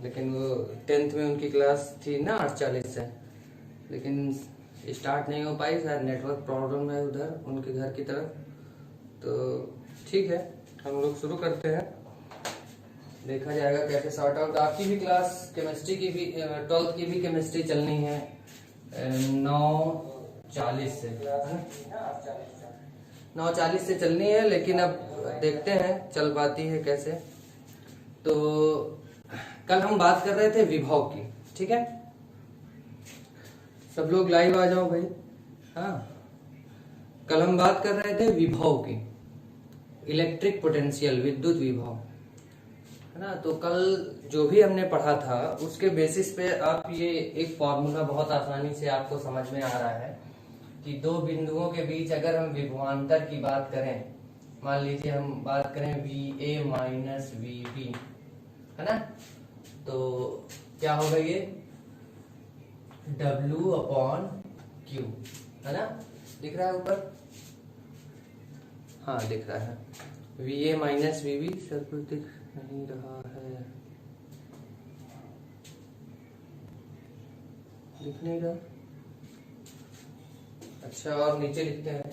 लेकिन वो 10th में उनकी क्लास थी ना 8:40 से, लेकिन स्टार्ट नहीं हो पाई, शायद नेटवर्क प्रॉब्लम है उधर उनके घर की तरफ। तो ठीक है, हम लोग शुरू करते हैं, देखा जाएगा कैसे सॉर्ट आउट। आपकी भी क्लास केमिस्ट्री की भी 12th की भी केमिस्ट्री चलनी है 9:40 से, 9:40 से चलनी है, लेकिन अब देखते हैं चल पाती है कैसे। तो कल हम बात कर रहे थे विभव की, ठीक है। सब लोग लाइव आ जाओ भाई। हाँ, कल हम बात कर रहे थे विभव की, इलेक्ट्रिक पोटेंशियल, विद्युत विभव, है ना। तो कल जो भी हमने पढ़ा था उसके बेसिस पे आप ये एक फॉर्मूला बहुत आसानी से आपको समझ में आ रहा है कि दो बिंदुओं के बीच अगर हम विभवांतर की बात करें, मान लीजिए हम बात करें VA माइनस VB, है ना, तो क्या होगा ये W/Q, है ना। दिख रहा है ऊपर? हाँ दिख रहा है। VA माइनस VB, सर कुछ दिख नहीं रहा है, दिख नहीं रहा। अच्छा, और नीचे लिखते हैं,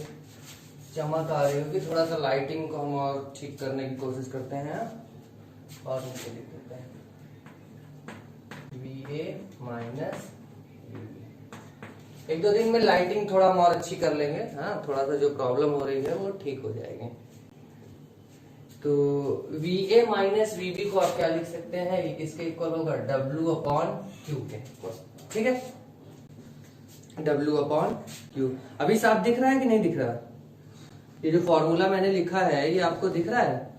चमक आ रही होगी, थोड़ा सा लाइटिंग को हम और ठीक करने की कोशिश करते हैं, और नीचे लिख देते हैं VA माइनस VB। एक दो दिन में लाइटिंग थोड़ा हम और अच्छी कर लेंगे, हाँ, थोड़ा सा जो प्रॉब्लम हो रही है वो ठीक हो जाएगी। तो VA माइनस VB को आप क्या लिख सकते हैं, ये किसके इक्वल होगा, W/Q के, ठीक है, W/Q। अभी साफ दिख रहा है कि नहीं दिख रहा? ये जो फॉर्मूला मैंने लिखा है ये आपको दिख रहा है?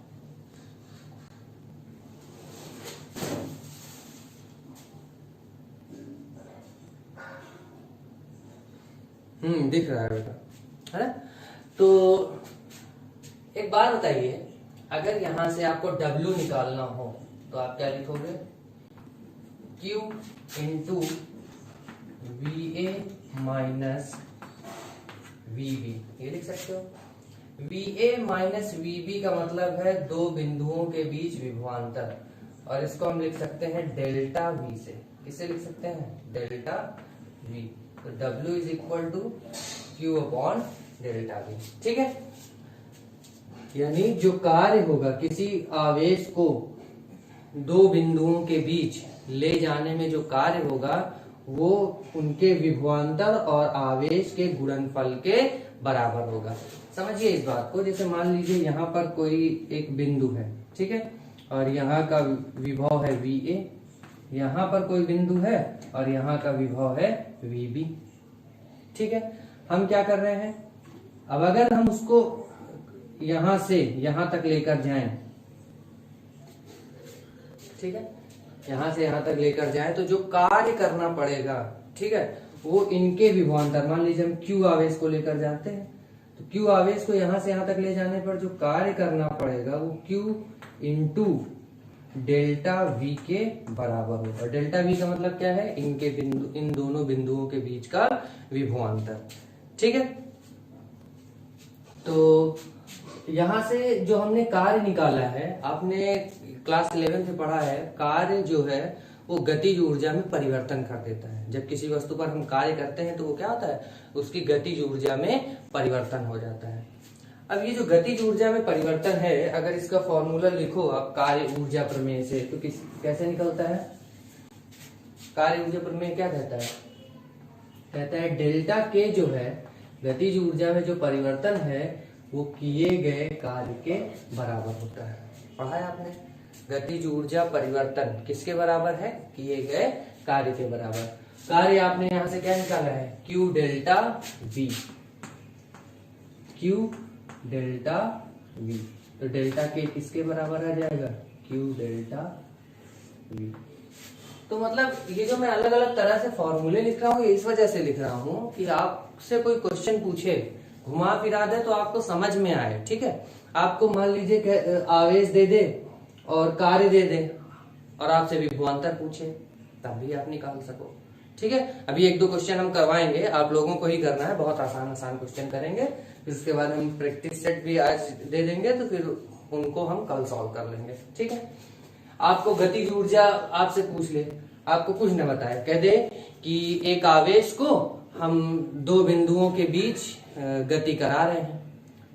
दिख रहा है बेटा, है ना। तो एक बात बताइए, अगर यहां से आपको W निकालना हो तो आप क्या लिखोगे, Q into VA minus VB, ये लिख सकते हो। VA माइनस VB का मतलब है दो बिंदुओं के बीच विभवांतर, और इसको हम लिख सकते हैं डेल्टा V से। किसे लिख सकते हैं, डेल्टा V। तो W इज इक्वल टू Q/डेल्टा V, ठीक है। यानी जो कार्य होगा, किसी आवेश को दो बिंदुओं के बीच ले जाने में जो कार्य होगा वो उनके विभवांतर और आवेश के गुणनफल के बराबर होगा। समझिए इस बात को, जैसे मान लीजिए यहाँ पर कोई एक बिंदु है, ठीक है, और यहाँ का विभव है VA, यहाँ पर कोई बिंदु है और यहाँ का विभव है VB, ठीक है। हम क्या कर रहे हैं, अब अगर हम उसको यहां से यहां तक लेकर जाएं, ठीक है, यहां से यहां तक लेकर जाएं, तो जो कार्य करना पड़ेगा, ठीक है, वो इनके विभवांतर, मान लीजिए हम Q आवेश को लेकर जाते हैं, तो Q आवेश को यहां से यहां तक ले जाने पर जो कार्य करना पड़ेगा वो Q इंटू डेल्टा V के बराबर होगा। डेल्टा V का मतलब क्या है, इनके बिंदु, इन दोनों बिंदुओं के बीच का विभवांतर, ठीक है। तो यहां से जो हमने कार्य निकाला है, आपने क्लास 11 से पढ़ा है, कार्य जो है वो गतिज ऊर्जा में परिवर्तन कर देता है। जब किसी वस्तु पर हम कार्य करते हैं तो वो क्या होता है, उसकी गतिज ऊर्जा में परिवर्तन हो जाता है। अब ये जो गतिज ऊर्जा में परिवर्तन है, अगर इसका फॉर्मूला लिखो आप कार्य ऊर्जा प्रमेय से, तो कैसे निकलता है, कार्य ऊर्जा प्रमेय क्या कहता है, कहता है डेल्टा के जो है गतिज ऊर्जा में जो परिवर्तन है वो किए गए कार्य के बराबर होता है। पढ़ा है आपने, गतिज ऊर्जा परिवर्तन किसके बराबर है, किए गए कार्य के बराबर। कार्य आपने यहां से क्या निकाला है, Q delta V, Q delta V, तो डेल्टा के किसके बराबर आ जाएगा, Q डेल्टा V। तो मतलब ये जो मैं अलग अलग तरह से फॉर्मूले लिख रहा हूँ, ये इस वजह से लिख रहा हूँ कि आपसे कोई क्वेश्चन पूछे, घुमा फिरा दे, तो आपको समझ में आए, ठीक है। आपको मान लीजिए आवेश दे दे और कार्य दे दे और आपसे विभवांतर पूछे, तब भी आप निकाल सको, ठीक है। अभी एक दो क्वेश्चन हम करवाएंगे, आप लोगों को ही करना है, बहुत आसान आसान क्वेश्चन करेंगे, फिर उसके बाद हम प्रैक्टिस सेट भी आज दे देंगे, तो फिर उनको हम कल सॉल्व कर लेंगे, ठीक है। आपको गतिज ऊर्जा आपसे पूछ ले, आपको कुछ न बताए, कह दे कि एक आवेश को हम दो बिंदुओं के बीच गति करा रहे हैं,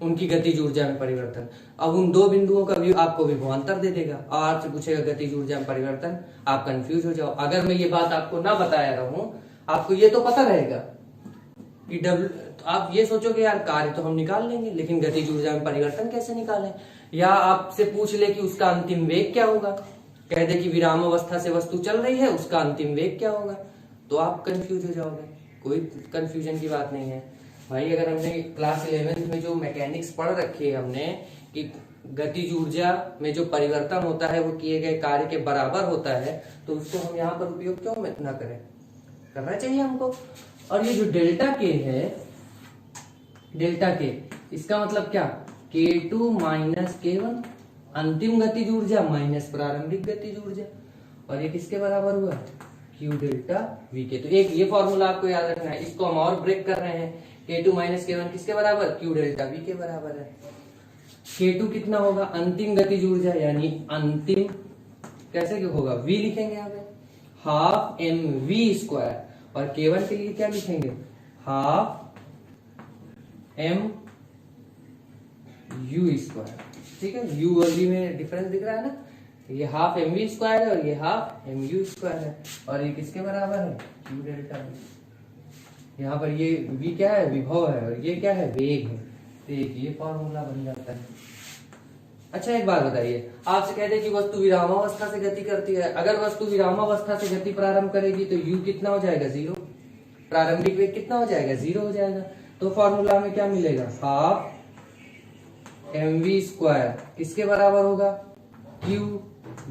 उनकी गतिज ऊर्जा में परिवर्तन। अब उन दो बिंदुओं का भी आपको विभवांतर दे देगा और आपसे पूछेगा गतिज ऊर्जा में परिवर्तन, आप कंफ्यूज हो जाओ। अगर मैं ये बात आपको ना बताया रहूं, आपको ये तो पता रहेगा कि डब्ल्यू, तो आप ये सोचोगे यार कार्य तो हम निकाल लेंगे, लेकिन गतिज ऊर्जा में परिवर्तन कैसे निकालें। या आपसे पूछ ले कि उसका अंतिम वेग क्या होगा, कह दे कि विरामावस्था से वस्तु चल रही है, उसका अंतिम वेग क्या होगा, तो आप कंफ्यूज हो जाओगे। कोई कंफ्यूजन की बात नहीं है भाई। अगर हमने क्लास 11th में जो मैकेनिक्स पढ़ रखी है हमने कि गतिज ऊर्जा में जो परिवर्तन होता है वो किए गए कार्य के बराबर होता है, तो उसको हम यहाँ पर उपयोग क्यों ना करें, करना चाहिए हमको। और ये जो डेल्टा के है, डेल्टा के, इसका मतलब क्या, K2 माइनस K1 अंतिम गतिज ऊर्जा माइनस प्रारंभिक गतिज ऊर्जा, और ये किसके बराबर हुआ, Q डेल्टा V के। तो एक ये फॉर्मूला आपको याद रखना है, इसको हम और ब्रेक कर रहे हैं। K2 माइनस K1 किसके बराबर, Q डेल्टा V के बराबर है। K2 कितना होगा, अंतिम गतिज ऊर्जा, यानी अंतिम कैसे क्यों होगा, V लिखेंगे यहाँ पे, हाफ mv स्क्वायर, और K1 के लिए क्या लिखेंगे, हाफ m u स्क्वायर। ठीक है, u और v में डिफरेंस दिख रहा है ना, ये हाफ mv स्क्वायर है और ये हाफ mu स्क्वायर है, और ये किसके बराबर है, q डेल्टा v। यहाँ पर ये v क्या है, विभव है, और ये क्या है, वेग है। तो ये फॉर्मूला बन जाता है। अच्छा एक बात बताइए, आपसे कहते हैं कि वस्तु विरामावस्था से गति करती है, अगर वस्तु विरामावस्था से गति प्रारंभ करेगी तो u कितना हो जाएगा, 0, प्रारंभिक वेग कितना हो जाएगा, 0 हो जाएगा। तो फॉर्मूला में क्या मिलेगा, हाफ mv स्क्वायर किसके बराबर होगा, q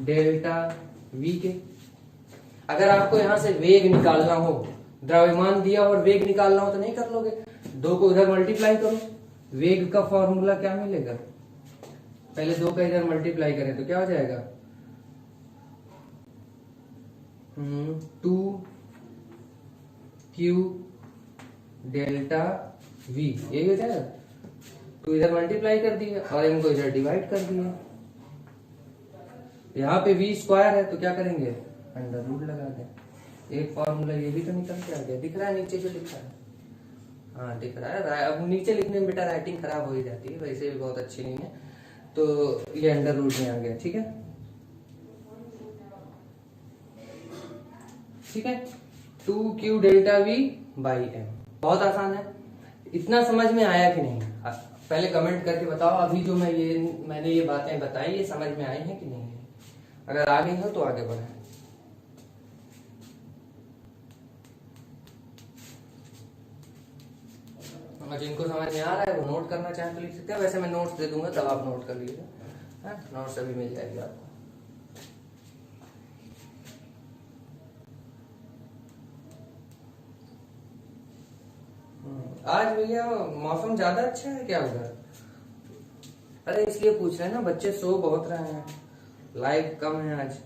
डेल्टा v के। अगर आपको यहां से वेग निकालना हो, द्रव्यमान दिया और वेग निकालना हो तो नहीं कर लोगे, दो को इधर मल्टीप्लाई करो, वेग का फॉर्मूला क्या मिलेगा, पहले दो का इधर मल्टीप्लाई करें तो क्या हो जाएगा, 2q डेल्टा v, यही हो जाएगा। तो इधर मल्टीप्लाई कर दिए और इनको इधर डिवाइड कर दिए, यहाँ पे v स्क्वायर है तो क्या करेंगे, अंडर रूट लगा दें। एक फॉर्मूला ये भी तो निकल के आ गया, दिख रहा है नीचे जो लिखा है, हाँ दिख रहा है। अब नीचे लिखने में बेटा राइटिंग खराब हो ही जाती है, वैसे भी बहुत अच्छी नहीं है, तो ये अंडर रूट में आ गया। ठीक है, ठीक है, 2q delta v by m, बहुत आसान है। इतना समझ में आया कि नहीं, पहले कमेंट करके बताओ। अभी जो मैंने ये बातें बताई, ये समझ में आई हैं कि नहीं है। अगर आ गई हो तो आगे बढ़े। और जिनको समझ में आ रहा है वो नोट करना चाहे तो लिख सकते हैं, वैसे मैं नोट्स दे दूंगा तब आप नोट कर लीजिएगा, नोट्स अभी मिल जाएगी आपको। आज भैया मौसम ज्यादा अच्छा है क्या उधर? अरे इसलिए पूछ रहे हैं ना, बच्चे सो बहुत रहे हैं, लाइट कम है आज,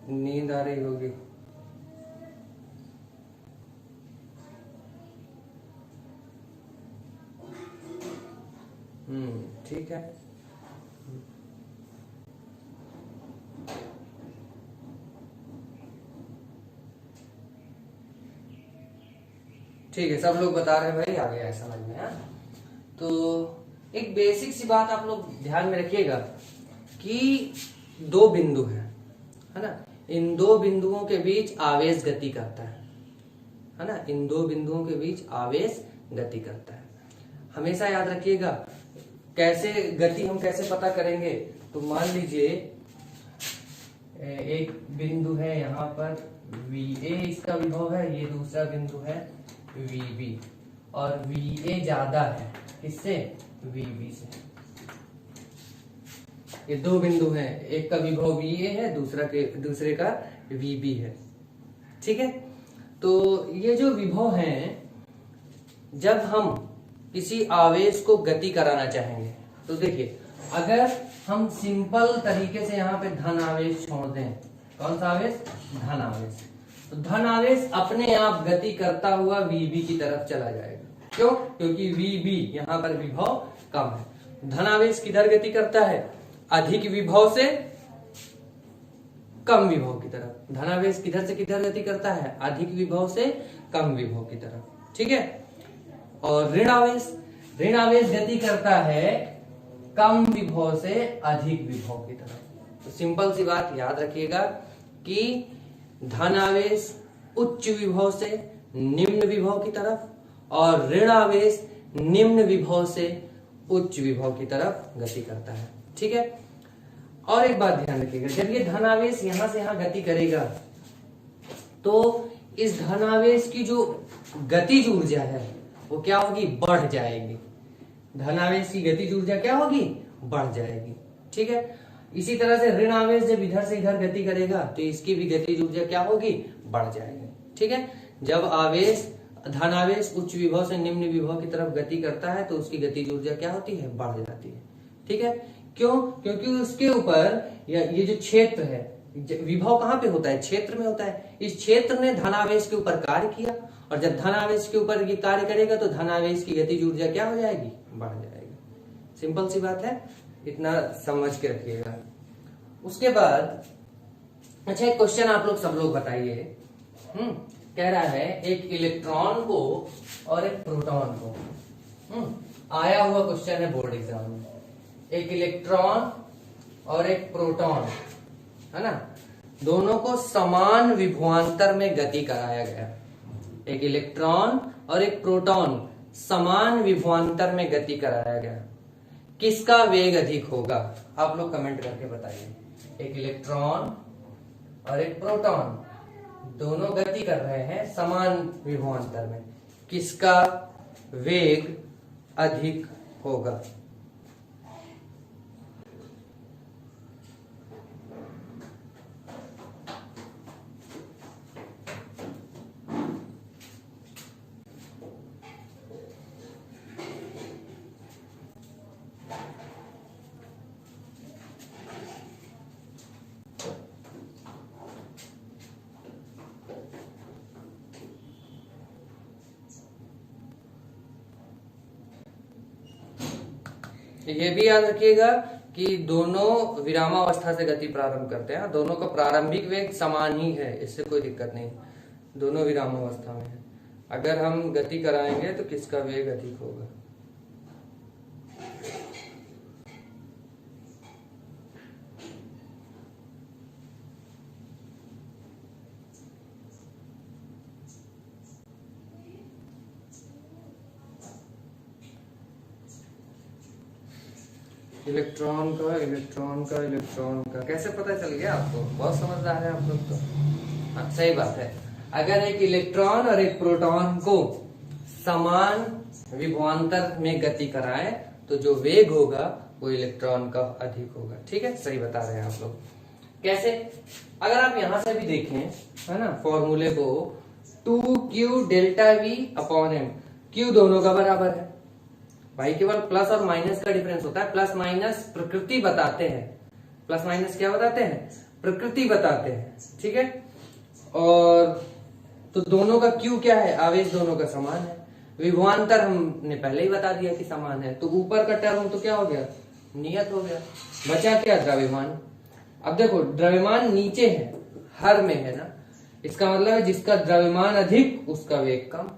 नींद आ रही होगी। ठीक है, ठीक है, सब लोग बता रहे हैं भाई, आ गया है समझ में। तो एक बेसिक सी बात आप लोग ध्यान में रखिएगा कि दो बिंदु है ना, इन दो बिंदुओं के बीच आवेश गति करता है ना, इन दो बिंदुओं के बीच आवेश गति करता है। हमेशा याद रखिएगा, कैसे गति हम कैसे पता करेंगे, तो मान लीजिए एक बिंदु है यहाँ पर VA इसका विभव है, ये दूसरा बिंदु है VB, और VA ज्यादा है किससे, VB से। ये दो बिंदु हैं, एक का विभव VA है, दूसरे का VB है। ठीक है, तो ये जो विभव हैं, जब हम किसी आवेश को गति कराना चाहेंगे तो देखिए, अगर हम सिंपल तरीके से यहाँ पे धन आवेश छोड़ दें, कौन सा आवेश, धन आवेश, तो धन आवेश अपने आप गति करता हुआ VB की तरफ चला जाएगा। क्यों, क्योंकि VB यहाँ पर विभव कम है। धन आवेश किधर गति करता है, अधिक विभव से कम विभव की तरफ। धनावेश किधर से किधर गति करता है? अधिक विभव से कम विभव की तरफ। ठीक है। और ऋण आवेश गति करता है कम विभव से अधिक विभव की तरफ। तो सिंपल सी बात याद रखिएगा कि धन आवेश उच्च विभव से निम्न विभव की तरफ और ऋण आवेश निम्न विभव से उच्च विभव की तरफ गति करता है। ठीक है। और एक बात ध्यान रखिएगा, जब ये धन आवेश यहां से यहां गति करेगा तो इस धन आवेश की जो गतिज ऊर्जा है वो क्या होगी? बढ़ जाएगी। धन आवेश की गतिज ऊर्जा क्या होगी? बढ़ जाएगी। ठीक है। इसी तरह से ऋण आवेश जब इधर से इधर गति करेगा तो इसकी भी गतिज ऊर्जा क्या होगी? बढ़ जाएगी। ठीक है। जब धन आवेश उच्च विभव से निम्न विभव की तरफ गति करता है तो उसकी गतिज ऊर्जा क्या होती है? बढ़ जाती है। ठीक है। क्यों? क्योंकि उसके ऊपर ये जो क्षेत्र है, विभव कहाँ पे होता है? क्षेत्र में होता है। इस क्षेत्र ने धनावेश के ऊपर कार्य किया और जब धनावेश के ऊपर ये कार्य करेगा तो धनावेश की गतिज ऊर्जा क्या हो जाएगी? बढ़ जाएगी। सिंपल सी बात है, इतना समझ के रखिएगा। उसके बाद अच्छा एक क्वेश्चन आप लोग सब लोग बताइए। कह रहा है एक इलेक्ट्रॉन को और एक प्रोटॉन को, आया हुआ क्वेश्चन है बोर्ड एग्जाम में। एक इलेक्ट्रॉन और एक प्रोटॉन है ना, दोनों को समान विभवांतर में गति कराया गया। एक इलेक्ट्रॉन और एक प्रोटॉन समान विभवांतर में गति कराया गया, किसका वेग अधिक होगा? आप लोग कमेंट करके बताइए। एक इलेक्ट्रॉन और एक प्रोटॉन दोनों गति कर रहे हैं समान विभवांतर में, किसका वेग अधिक होगा? ये भी याद रखिएगा कि दोनों विरामावस्था से गति प्रारंभ करते हैं। दोनों का प्रारंभिक वेग समान ही है, इससे कोई दिक्कत नहीं। दोनों विरामावस्था में है। अगर हम गति कराएंगे तो किसका वेग अधिक होगा? इलेक्ट्रॉन का कैसे पता चल गया आपको? बहुत समझदार है आप लोग तो। हाँ सही बात है। अगर एक इलेक्ट्रॉन और एक प्रोटॉन को समान विभवांतर में गति कराए तो जो वेग होगा वो इलेक्ट्रॉन का अधिक होगा। ठीक है, सही बता रहे हैं आप लोग। कैसे? अगर आप यहां से भी देखें है ना फॉर्मूले को, 2q delta v upon m, q दोनों का बराबर है भाई। केवल प्लस और माइनस का डिफरेंस होता है। प्लस माइनस प्रकृति बताते हैं। प्लस माइनस क्या बताते हैं? प्रकृति बताते हैं। ठीक है। और तो दोनों का Q क्या है? आवेश दोनों का समान है। विभवांतर हमने पहले ही बता दिया कि समान है, तो ऊपर का टर्म तो क्या हो गया? नियत हो गया। बचा क्या? द्रव्यमान। अब देखो द्रव्यमान नीचे है, हर में है ना, इसका मतलब है जिसका द्रव्यमान अधिक उसका वेग कम,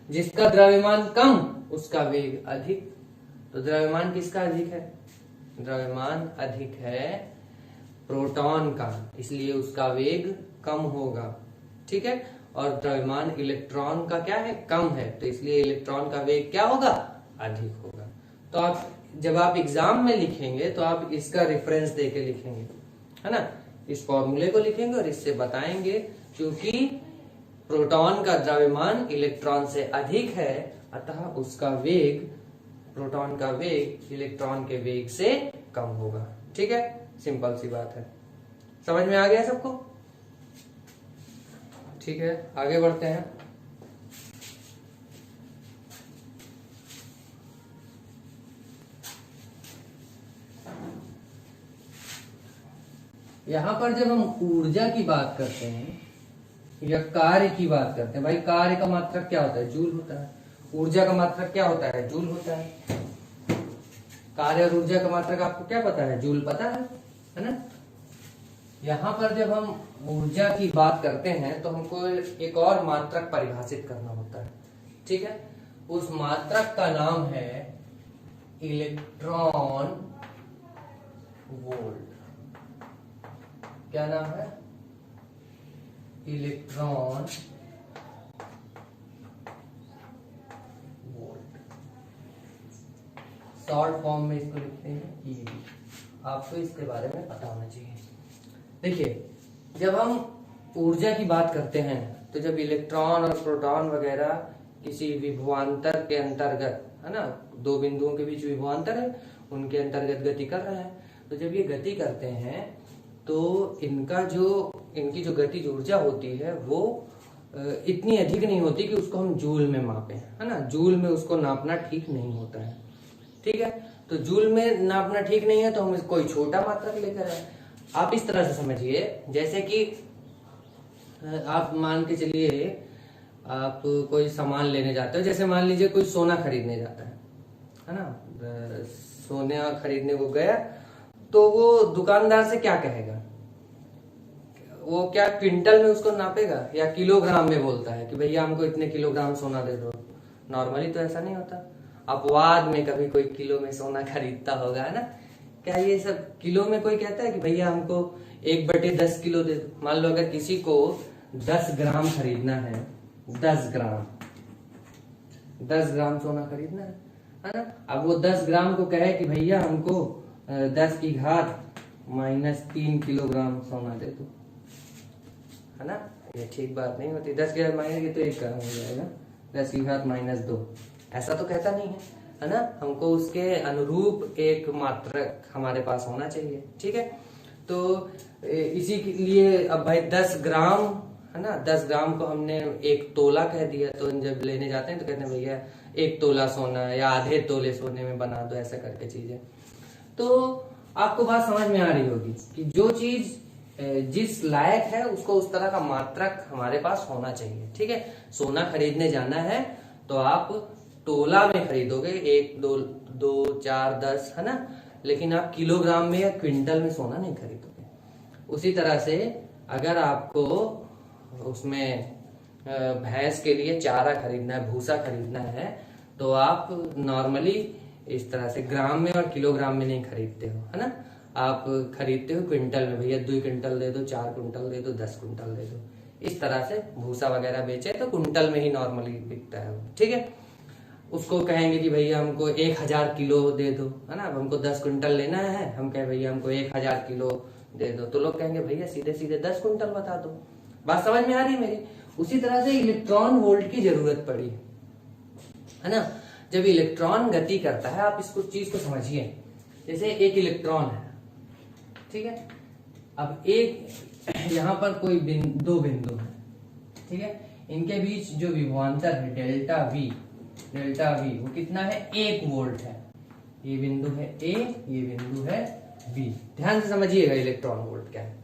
जिसका द्रव्यमान कम उसका वेग अधिक। तो द्रव्यमान किसका अधिक है? द्रव्यमान अधिक है प्रोटॉन का, इसलिए उसका वेग कम होगा। ठीक है। और द्रव्यमान इलेक्ट्रॉन का क्या है? कम है, तो इसलिए इलेक्ट्रॉन का वेग क्या होगा? अधिक होगा। तो आप जब आप एग्जाम में लिखेंगे तो आप इसका रेफरेंस देके लिखेंगे, है ना, इस फॉर्मूले को लिखेंगे और इससे बताएंगे क्योंकि प्रोटॉन का द्रव्यमान इलेक्ट्रॉन से अधिक है, अतः उसका वेग, प्रोटॉन का वेग इलेक्ट्रॉन के वेग से कम होगा। ठीक है, सिंपल सी बात है। समझ में आ गया सबको? ठीक है, आगे बढ़ते हैं। यहां पर जब हम ऊर्जा की बात करते हैं या कार्य की बात करते हैं, भाई कार्य का मात्रक क्या होता है? जूल होता है। ऊर्जा का मात्रक क्या होता है? जूल होता है। कार्य और ऊर्जा का मात्रक आपको क्या पता है? जूल पता है ना? यहाँ पर जब हम ऊर्जा की बात करते हैं तो हमको एक और मात्रक परिभाषित करना होता है, ठीक है। उस मात्रक का नाम है इलेक्ट्रॉन वोल्ट। क्या नाम है? Electron volt. शॉर्ट फॉर्म में इसको लिखते हैं ईवी। आपको इसके बारे में पता होना चाहिए। देखिए, जब हम ऊर्जा की बात करते हैं तो जब इलेक्ट्रॉन और प्रोटॉन वगैरह किसी विभवांतर के अंतर्गत, है ना, दो बिंदुओं के बीच विभवांतर है, उनके अंतर्गत गति कर रहे हैं, तो जब ये गति करते हैं तो इनकी जो गतिज ऊर्जा होती है वो इतनी अधिक नहीं होती कि उसको हम जूल में मापें, है ना। जूल में उसको नापना ठीक नहीं होता है, ठीक है। तो जूल में नापना ठीक नहीं है तो हम कोई छोटा मात्रक लेकर आए। आप इस तरह से समझिए, जैसे कि आप मान के चलिए आप कोई सामान लेने जाते हो, जैसे मान लीजिए कोई सोना खरीदने जाता है ना। सोना खरीदने को गया तो वो दुकानदार से क्या कहेगा? वो क्या क्विंटल में उसको नापेगा या किलोग्राम में बोलता है कि भैया हमको इतने किलोग्राम सोना दे दो? नॉर्मली तो ऐसा नहीं होता। अपवाद में कभी कोई किलो में सोना खरीदता होगा, है ना। क्या ये सब किलो में कोई कहता है कि भैया हमको 1/10 किलो दे दो? मान लो अगर किसी को 10 ग्राम खरीदना है, 10 ग्राम सोना खरीदना है ना। अब वो 10 ग्राम को कहे कि भैया हमको 10⁻³ किलोग्राम सोना दे दो, है ना। ये ठीक बात नहीं होती। 10 की घात माइनस, ये तो 1 ग्राम हो जाएगा। 10⁻², ऐसा तो कहता नहीं है ना। हमको उसके अनुरूप एक मात्रक हमारे पास होना चाहिए, ठीक है। तो इसी के लिए अब भाई 10 ग्राम, है ना, 10 ग्राम को हमने 1 तोला कह दिया, तो जब लेने जाते हैं तो कहते हैं भैया 1 तोला सोना या आधे तोले सोने में बना दो, ऐसा करके चीजें। तो आपको बात समझ में आ रही होगी कि जो चीज जिस लायक है उसको उस तरह का मात्रक हमारे पास होना चाहिए, ठीक है। सोना खरीदने जाना है तो आप तोला में खरीदोगे, 1, 2, 4, 10, है ना। लेकिन आप किलोग्राम में या क्विंटल में सोना नहीं खरीदोगे। उसी तरह से अगर आपको उसमें भैंस के लिए चारा खरीदना है, भूसा खरीदना है, तो आप नॉर्मली इस तरह से ग्राम में और किलोग्राम में नहीं खरीदते हो, है ना। आप खरीदते हो क्विंटल में, भैया 2 क्विंटल दे दो, 4 क्विंटल दे दो, 10 क्विंटल दे दो। इस तरह से भूसा वगैरह बेचे तो क्विंटल में ही नॉर्मली बिकता है, ठीक है। उसको कहेंगे कि भैया हमको 1000 किलो दे दो, है ना। अब हमको 10 क्विंटल लेना है, हम कहें भैया हमको 1000 किलो दे दो, तो लोग कहेंगे भैया सीधे सीधे 10 क्विंटल बता दो। बात समझ में आ रही है मेरी? उसी तरह से इलेक्ट्रॉन वोल्ट की जरूरत पड़ी, है ना। जब इलेक्ट्रॉन गति करता है, आप इसको चीज को समझिए, जैसे एक इलेक्ट्रॉन है, ठीक है। अब एक यहाँ पर कोई दो बिंदु है, ठीक है। इनके बीच जो विभवांतर है डेल्टा वी, वो कितना है? 1 वोल्ट है। ये बिंदु है ए, ये बिंदु है बी। ध्यान से समझिएगा इलेक्ट्रॉन वोल्ट क्या है।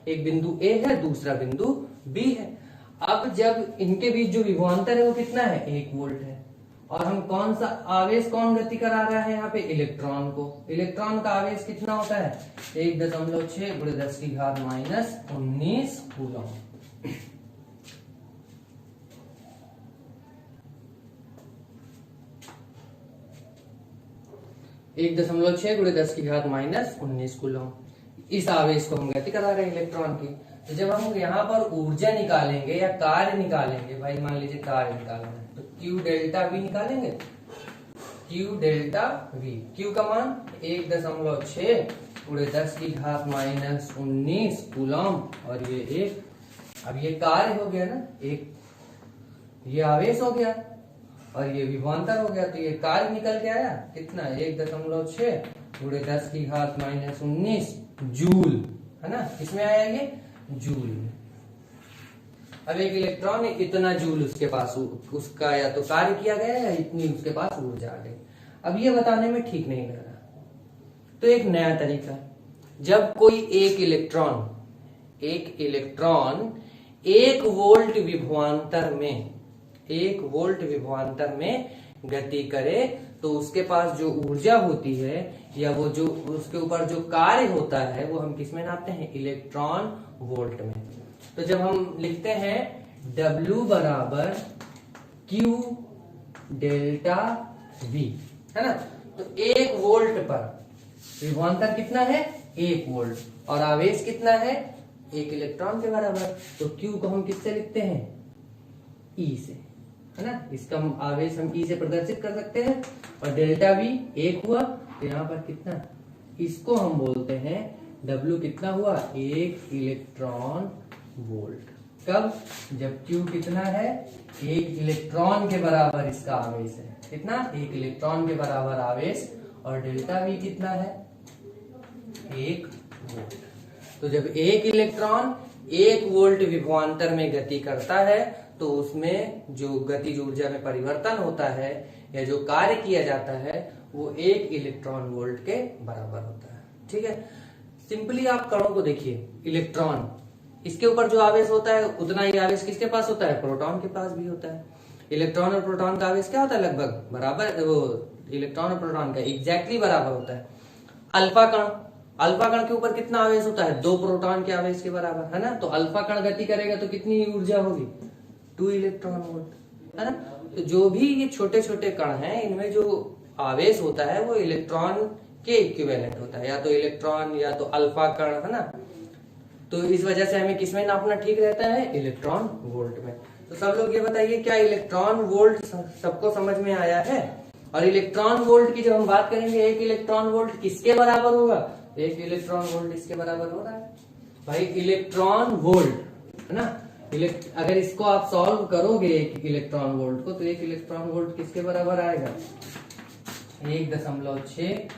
एक बिंदु ए है, दूसरा बिंदु बी है। अब जब इनके बीच जो विभवांतर है वो कितना है? 1 वोल्ट है। और हम कौन सा आवेश कौन गति करा रहा है यहाँ पे? इलेक्ट्रॉन को। इलेक्ट्रॉन का आवेश कितना होता है? 1.6 × 10⁻⁻19 कूलम। 1.6 × 10⁻⁻19 कूलम। इस आवेश को हम गति करा रहे हैं इलेक्ट्रॉन की। तो जब हम यहाँ पर ऊर्जा निकालेंगे या कार्य निकालेंगे, भाई मान लीजिए कार्य निकालना है, तो Q डेल्टा V निकालेंगे। Q डेल्टा V, Q का मान 1.6 × 10⁻⁻19 कूलम, और ये 1। अब ये कार्य हो गया ना, एक ये आवेश हो गया और ये विभवांतर हो गया, तो ये कार्य निकल के आया कितना? 1.6 × 10⁻⁻19 जूल, है ना। किसमें आया ये? जूल में। अब एक इलेक्ट्रॉन इतना जूल उसके पास, उसका या तो कार्य किया गया या इतनी उसके पास ऊर्जा आ गई। अब ये बताने में ठीक नहीं लग रहा, तो एक नया तरीका, जब कोई एक इलेक्ट्रॉन 1 वोल्ट विभवांतर में, 1 वोल्ट विभवांतर में गति करे, तो उसके पास जो ऊर्जा होती है या वो जो उसके ऊपर जो कार्य होता है वो हम किस में नापते हैं, इलेक्ट्रॉन वोल्ट में। तो जब हम लिखते हैं W बराबर Q डेल्टा V, है ना, तो 1 वोल्ट पर विभवांतर कितना है, 1 वोल्ट, और आवेश कितना है, 1 इलेक्ट्रॉन के बराबर। तो Q को हम किससे लिखते हैं, E से, है ना, इसका आवेश हम E से प्रदर्शित कर सकते हैं। और डेल्टा V 1 हुआ, तो यहाँ पर कितना, इसको हम बोलते हैं W कितना हुआ, 1 इलेक्ट्रॉन वोल्ट। कब, जब Q कितना है, 1 इलेक्ट्रॉन के बराबर इसका आवेश है, कितना, 1 इलेक्ट्रॉन के बराबर आवेश, और डेल्टा V कितना है, 1 वोल्ट। तो जब 1 इलेक्ट्रॉन 1 वोल्ट विभवांतर में गति करता है तो उसमें जो गतिज ऊर्जा में परिवर्तन होता है या जो कार्य किया जाता है वो 1 इलेक्ट्रॉन वोल्ट के बराबर होता है। ठीक है, सिंपली आप कणों को देखिए, इलेक्ट्रॉन, इसके ऊपर जो आवेश होता है उतना ही आवेश किसके पास होता है, प्रोटॉन के पास भी होता है। इलेक्ट्रॉन और प्रोटॉन का आवेश क्या होता है, लगभग बराबर, वो इलेक्ट्रॉन और प्रोटॉन का एग्जैक्टली बराबर होता है। अल्फा कण, अल्फा कण के ऊपर कितना आवेश होता है, 2 प्रोटॉन के आवेश के बराबर, है ना। तो अल्फा कण गति करेगा तो कितनी ऊर्जा होगी, 2 इलेक्ट्रॉन वोल्ट, है ना। तो जो भी ये छोटे छोटे कण हैं इनमें जो आवेश होता है वो इलेक्ट्रॉन के इक्विवेलेंट होता है, या तो इलेक्ट्रॉन या तो अल्फा कण, है ना। तो इस वजह से हमें किसमें नापना ठीक रहता है, इलेक्ट्रॉन वोल्ट में। तो सब लोग ये बताइए, क्या इलेक्ट्रॉन वोल्ट सबको समझ में आया है। और इलेक्ट्रॉन वोल्ट की जब हम बात करेंगे, 1 इलेक्ट्रॉन वोल्ट किसके बराबर होगा, 1 इलेक्ट्रॉन वोल्ट इसके बराबर हो रहा है भाई, इलेक्ट्रॉन वोल्ट, है ना। अगर इसको आप सॉल्व करोगे 1 इलेक्ट्रॉन वोल्ट को, तो 1 इलेक्ट्रॉन वोल्ट किसके बराबर आएगा, 1.6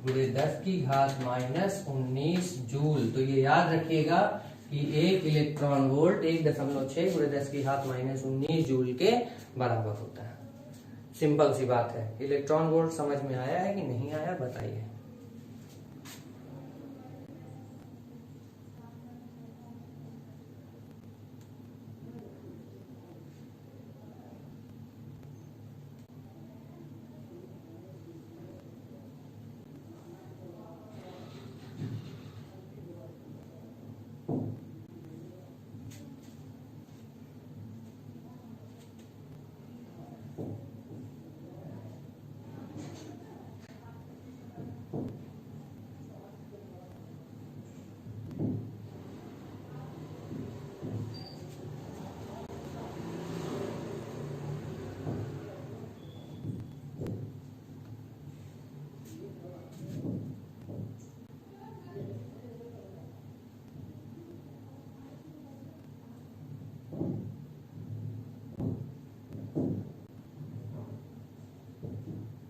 × 10⁻⁻19 जूल। तो ये याद रखिएगा कि 1 इलेक्ट्रॉन वोल्ट 1.6 × 10⁻⁻19 जूल के बराबर होता है। सिंपल सी बात है। इलेक्ट्रॉन वोल्ट समझ में आया है कि नहीं आया, बताइए।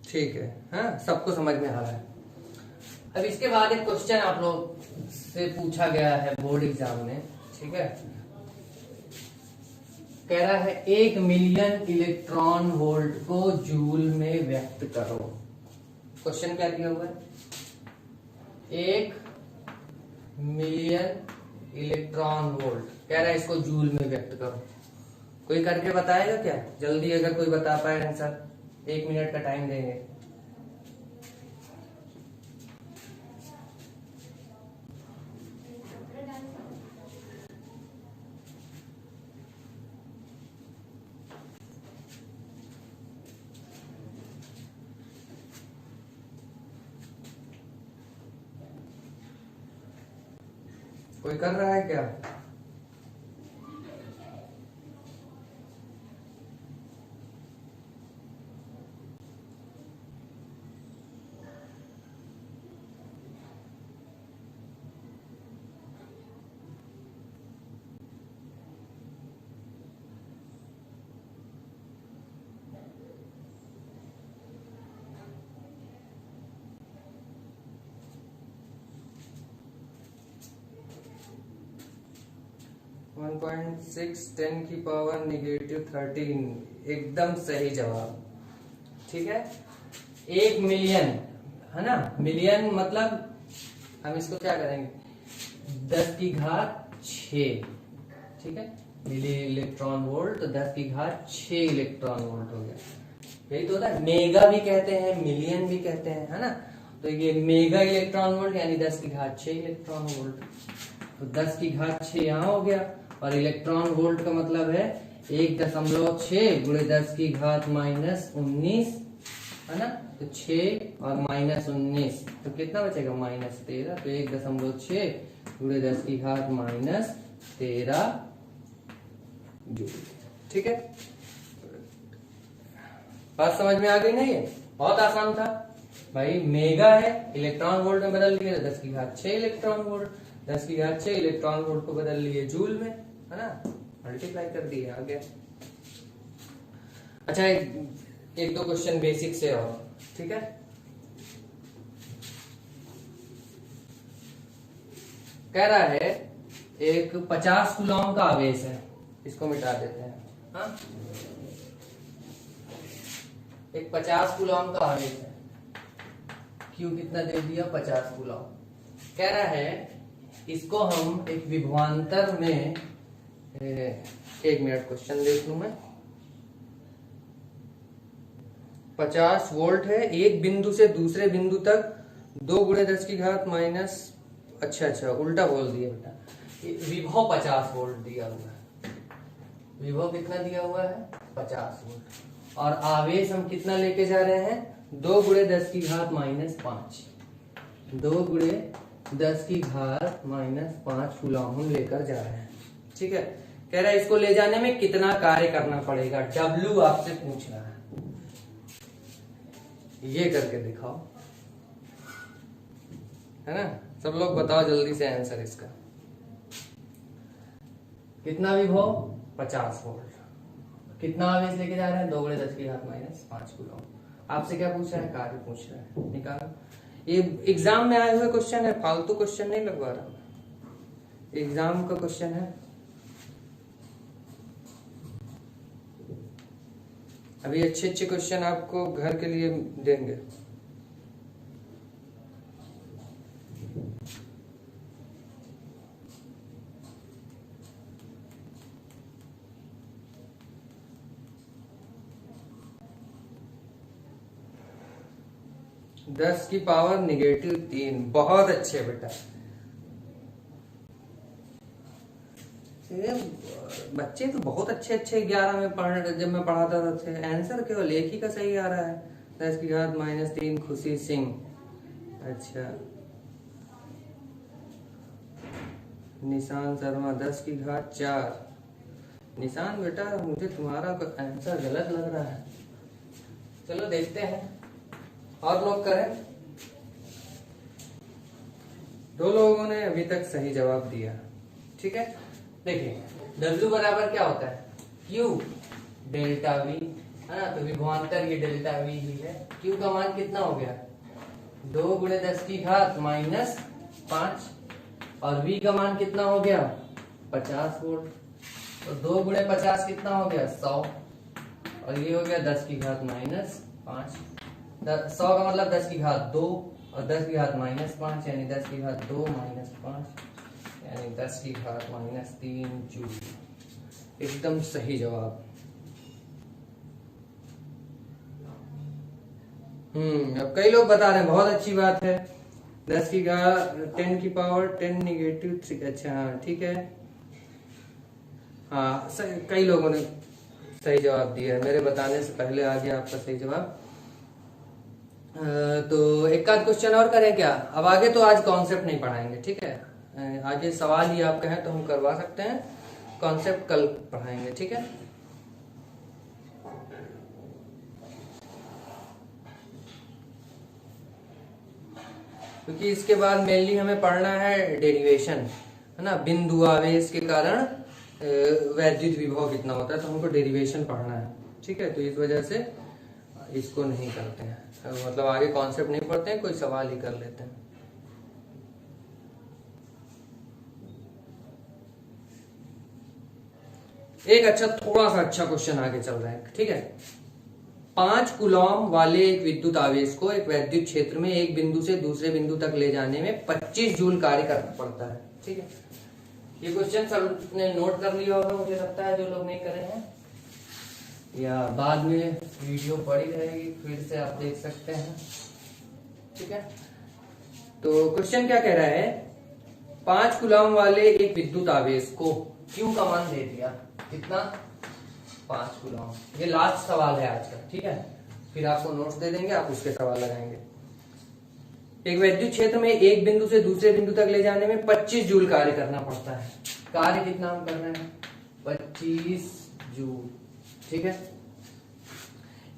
ठीक है, हाँ, सबको समझ में आ रहा है। अब इसके बाद एक क्वेश्चन आप लोग से पूछा गया है बोर्ड एग्जाम में, ठीक है। कह रहा है 1 मिलियन इलेक्ट्रॉन वोल्ट को जूल में व्यक्त करो। क्वेश्चन क्या दिया हुआ है, 1 मिलियन इलेक्ट्रॉन वोल्ट, कह रहा है इसको जूल में व्यक्त करो। कोई करके बताएगा क्या, जल्दी अगर कोई बता पाए आंसर, 1 मिनट का टाइम देंगे। कोई कर रहा है क्या? (1.6 10⁻⁻13) एकदम सही जवाब। ठीक है, 1 मिलियन, है ना, मिलियन मतलब हम इसको क्या करेंगे, 10⁻6, ठीक है, मिली इलेक्ट्रॉन वोल्ट, तो 10⁻6 इलेक्ट्रॉन वोल्ट हो गया। यही तो होता है, मेगा भी कहते हैं, मिलियन भी कहते हैं, है ना। तो ये मेगा इलेक्ट्रॉन वोल्ट यानी 10 की घात 6 इलेक्ट्रॉन वोल्ट। तो 10 की घात 6 यहाँ हो गया, और इलेक्ट्रॉन वोल्ट का मतलब है 1.6 गुणे 10 की घात -19, है ना। तो 6 और -19 तो कितना बचेगा, -13। तो 1.6 गुणे 10 की घात -13 जूल। ठीक है, बात समझ में आ गई ना। ये बहुत आसान था भाई, मेगा है, इलेक्ट्रॉन वोल्ट में बदल लिए 10 की घात 6 इलेक्ट्रॉन वोल्ट, 10 की घात 6 इलेक्ट्रॉन वोल्ट को बदल लिए जूल में, है ना, मल्टीप्लाई कर दिए, आ गया। अच्छा, एक दो क्वेश्चन बेसिक से और, ठीक है। कह रहा है एक 50 कूलॉम का आवेश है, इसको मिटा देते हैं। हाँ, एक 50 कूलॉम का आवेश है, क्यू कितना दे दिया, 50 कूलॉम। कह रहा है इसको हम एक विभवांतर में, एक मिनट क्वेश्चन देख लू मैं। 50 वोल्ट है, एक बिंदु से दूसरे बिंदु तक 2 गुणे 10 की घात माइनस, अच्छा उल्टा बोल दिया बेटा, विभव 50 वोल्ट दिया हुआ है। विभव कितना दिया हुआ है, 50 वोल्ट, और आवेश हम कितना लेके जा रहे हैं, 2 गुणे 10 की घात -5, 2 गुणे 10 की घात -5 कूलॉम हम लेकर जा रहे हैं। ठीक है, कह रहा है इसको ले जाने में कितना कार्य करना पड़ेगा, W आपसे पूछ रहा है, ये करके दिखाओ, है ना। सब लोग बताओ जल्दी से आंसर इसका। कितना विभव, 50 वोल्ट, कितना आवेश लेके जा रहे हैं, 2 गुणे 10 की घात -5 कूलॉम। आपसे क्या पूछ रहा है, कार्य पूछ रहा है, निकालो। ये एग्जाम में आए हुए क्वेश्चन है, फालतू क्वेश्चन नहीं लगवा रहा, एग्जाम का क्वेश्चन है। अभी अच्छे अच्छे क्वेश्चन आपको घर के लिए देंगे। दस की पावर -3, बहुत अच्छे बेटा। बच्चे तो बहुत अच्छे 11 में पढ़, जब मैं पढ़ाता था थे, आंसर केवल एक ही का सही आ रहा है, 10 की घात -3 खुशी सिंह। अच्छा, निशान शर्मा 10 की घात 4। निशान बेटा मुझे तुम्हारा आंसर गलत लग रहा है, चलो देखते हैं और लोग करें। 2 लोगों ने अभी तक सही जवाब दिया। ठीक है, देखिए W बराबर क्या होता है, Q डेल्टा V, है ना। तो विभवांतर ये डेल्टा V ही है। Q का मान कितना हो गया, 2 गुणे 10 की घात -5, और V का मान कितना हो गया, 50 वोल्ट। तो 2 गुणे 50 कितना हो गया, 100, और ये हो गया 10 की घात -5। 100 का मतलब 10 की घात 2, और 10 की घात -5 यानी 10 की घात 2 -5 यानी 10 की घात -3 जूल। एकदम सही जवाब। अब कई लोग बता रहे हैं, बहुत अच्छी बात है, 10 की घात 10 की पावर 10 -3। अच्छा हाँ ठीक है, हाँ कई लोगों ने सही जवाब दिया है, मेरे बताने से पहले आ गया आपका सही जवाब। तो एक आध क्वेश्चन और करें क्या, अब आगे तो आज कॉन्सेप्ट नहीं पढ़ाएंगे, ठीक है। आगे सवाल ही आप कहें तो हम करवा सकते हैं, कॉन्सेप्ट कल पढ़ाएंगे, ठीक है। क्योंकि इसके बाद मेनली हमें पढ़ना है डेरिवेशन, है ना। बिंदु आवेश के कारण वैद्युत विभव कितना होता है, तो हमको डेरिवेशन पढ़ना है, ठीक है। तो इस वजह से इसको नहीं करते हैं, मतलब आगे कॉन्सेप्ट नहीं पढ़ते हैं, कोई सवाल ही कर लेते हैं। एक अच्छा थोड़ा सा अच्छा क्वेश्चन आगे चल रहा है, ठीक है। 5 कूलॉम वाले एक विद्युत आवेश को एक वैद्युत क्षेत्र में एक बिंदु से दूसरे बिंदु तक ले जाने में 25 जूल कार्य करना पड़ता है, ठीक है। ये क्वेश्चन सब ने नोट कर लिया होगा मुझे लगता है, जो लोग नहीं करे हैं। या बाद में वीडियो पड़ी रहेगी, फिर से आप देख सकते हैं। ठीक है, तो क्वेश्चन क्या कह रहा है, 5 कूलम वाले एक विद्युत आवेश को Q का मान दे दिया, कितना 5 कूलम। ये लास्ट सवाल है आज का। ठीक है, फिर आपको नोट्स दे देंगे, आप उसके सवाल लगाएंगे। एक विद्युत क्षेत्र में एक बिंदु से दूसरे बिंदु तक ले जाने में 25 जूल कार्य करना पड़ता है। कार्य कितना हम कर रहे हैं, 25 जूल। ठीक है,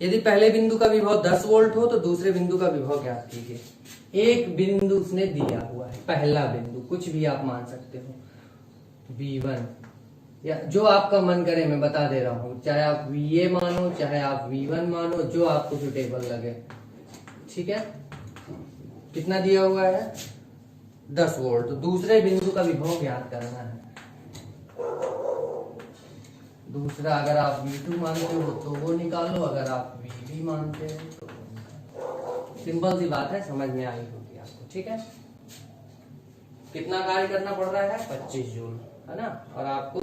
यदि पहले बिंदु का विभव 10 वोल्ट हो तो दूसरे बिंदु का विभव ज्ञात कीजिए। एक बिंदु उसने दिया हुआ है, पहला बिंदु, कुछ भी आप मान सकते हो, V1 या जो आपका मन करे, मैं बता दे रहा हूं, चाहे आप VA मानो, चाहे आप V1 मानो, जो आपको सुटेबल लगे। ठीक है, कितना दिया हुआ है, 10 वोल्ट। तो दूसरे बिंदु का विभव ज्ञात करना है। दूसरा, अगर आप V2 मानते हो तो वो निकालो, अगर आप VB मानते हो तो सिंपल सी बात है, समझ में आई होगी आपको। ठीक है, कितना कार्य करना पड़ रहा है, 25 जूल, है ना, और आपको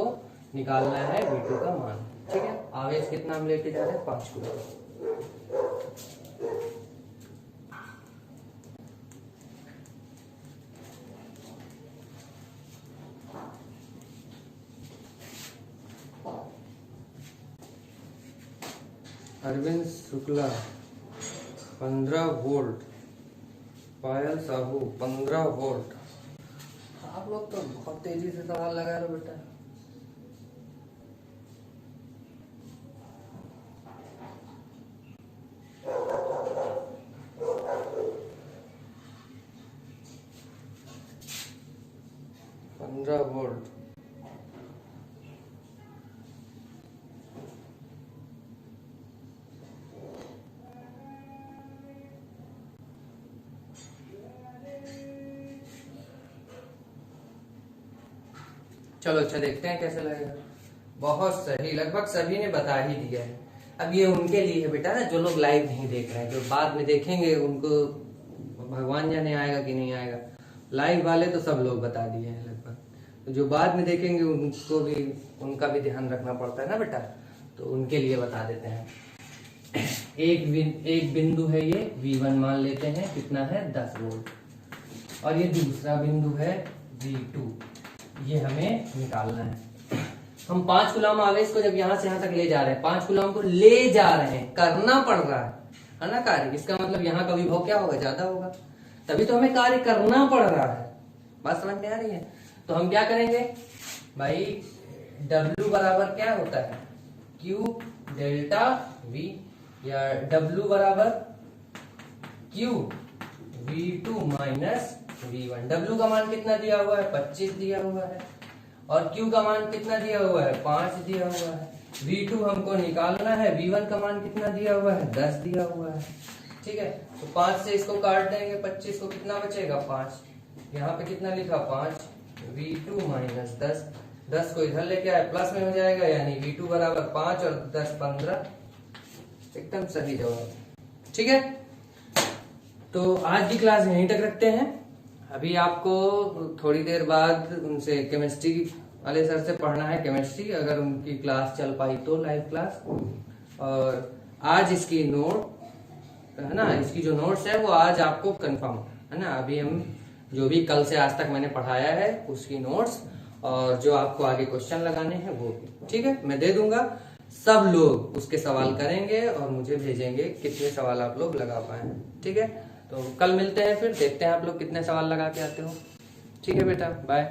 निकालना है V2 का मान। ठीक है, आवेश कितना हम लेके जा रहे हैं, 5 कूलम। अरविंद शुक्ला 15 वोल्ट, पायल साहू 15 वोल्ट। आप लोग तो बहुत तेजी से सवाल लगा रहे हो बेटा। वोल्ट, चलो अच्छा देखते हैं कैसे लगेगा। बहुत सही, लगभग सभी ने बता ही दिया है। अब ये उनके लिए है बेटा ना, जो लोग लाइव नहीं देख रहे हैं, जो बाद में देखेंगे उनको भगवान जाने आएगा कि नहीं आएगा। लाइव वाले तो सब लोग बता दिए हैं लगभग, तो जो बाद में देखेंगे उनको भी, उनका भी ध्यान रखना पड़ता है ना बेटा, तो उनके लिए बता देते हैं। एक बिंदु है ये, V1 मान लेते हैं, कितना है 10 वोल्ट, और ये दूसरा बिंदु है V2, ये हमें निकालना है। हम 5 कूलम आवेश को जब यहां से यहां तक ले जा रहे हैं, 5 कूलम को ले जा रहे हैं, करना पड़ रहा है ना कार्य, इसका मतलब यहाँ का विभव क्या होगा, ज्यादा होगा, तभी तो हमें कार्य करना पड़ रहा है। बात समझ में आ रही है? तो हम क्या करेंगे भाई, W बराबर क्या होता है, Q डेल्टा V, या W बराबर Q V2 minus V1। W का मान कितना दिया हुआ है, 25 दिया हुआ है, और Q का मान कितना दिया हुआ है, 5 दिया हुआ है। V2 हमको निकालना है, V1 का मान कितना दिया हुआ है, 10 दिया हुआ है। ठीक है, तो 5 से इसको काट देंगे, 25 को कितना बचेगा, 5। यहाँ पे कितना लिखा, 5, V2 माइनस 10, 10 को इधर लेके आए, प्लस में हो जाएगा, यानी V2 बराबर 5 और 10 15, एकदम सही जवाब। ठीक है, तो आज की क्लास यहीं तक रखते हैं। अभी आपको थोड़ी देर बाद उनसे केमिस्ट्री वाले सर से पढ़ना है केमिस्ट्री, अगर उनकी क्लास चल पाई तो लाइव क्लास। और आज इसकी नोट है ना, इसकी जो नोट्स है वो आज आपको कंफर्म है ना। अभी हम जो भी कल से आज तक मैंने पढ़ाया है उसकी नोट्स, और जो आपको आगे क्वेश्चन लगाने हैं वो भी, ठीक है, मैं दे दूंगा। सब लोग उसके सवाल करेंगे और मुझे भेजेंगे कितने सवाल आप लोग लगा पाए। ठीक है, तो कल मिलते हैं, फिर देखते हैं आप लोग कितने सवाल लगा के आते हो। ठीक है बेटा, बाय।